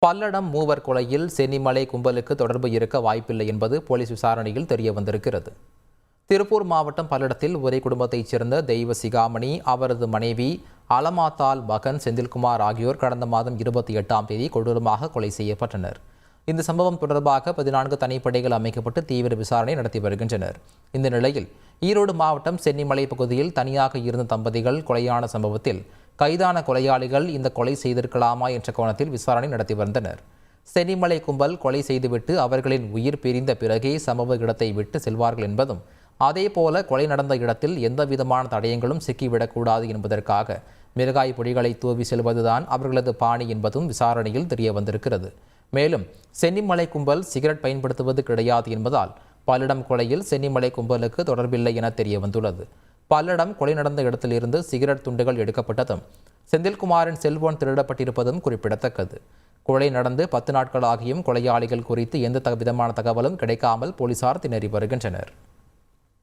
பல்லடம் மூவர் கொலையில் சென்னிமலை கும்பலுக்கு தொடர்பு இருக்க வாய்ப்பில்லை என்பது போலீஸ் விசாரணையில் தெரிய வந்திருக்கிறது. திருப்பூர் மாவட்டம் பல்லடத்தில் ஒரே குடும்பத்தைச் சேர்ந்த தெய்வ சிகாமணி, அவரது மனைவி அலமாத்தாள் மகன் செந்தில்குமார் ஆகியோர் கடந்த மாதம் 28ஆம் தேதி கொடூரமாக கொலை செய்யப்பட்டனர். இந்த சம்பவம் தொடர்பாக 14 தனிப்படைகள் அமைக்கப்பட்டு தீவிர விசாரணை நடத்தி வருகின்றனர். இந்த நிலையில் ஈரோடு மாவட்டம் சென்னிமலை பகுதியில் தனியாக இருந்த தம்பதிகள் கொலையான சம்பவத்தில் கைதான கொலையாளிகள் இந்த கொலை செய்திருக்கலாமா என்ற கோணத்தில் விசாரணை நடத்தி வந்தனர். சென்னிமலை கும்பல் கொலை செய்துவிட்டு அவர்களின் உயிர் பிரிந்த பிறகே சம்பவ இடத்தை விட்டு செல்வார்கள் என்பதும், அதேபோல கொலை நடந்த இடத்தில் எந்தவிதமான தடயங்களும் சிக்கிவிடக்கூடாது என்பதற்காக மிளகாய் பொடிகளை தூவி செல்வதுதான் அவர்களது பாணி என்பதும் விசாரணையில் தெரிய வந்திருக்கிறது. மேலும் சென்னிமலை கும்பல் சிகரெட் பயன்படுத்துவது கிடையாது என்பதால் பல்லடம் கொலையில் சென்னிமலை கும்பலுக்கு தொடர்பில்லை என தெரிய வந்துள்ளது. பல்லடம் கொலை நடந்த இடத்திலிருந்து சிகரெட் துண்டுகள் எடுக்கப்பட்டதும் செந்தில்குமாரின் செல்போன் திருடப்பட்டிருப்பதும் குறிப்பிடத்தக்கது. கொலை நடந்து 10 நாட்கள் ஆகியும் கொலையாளிகள் குறித்து எந்த விதமான தகவலும் கிடைக்காமல் போலீசார் திணறி வருகின்றனர்.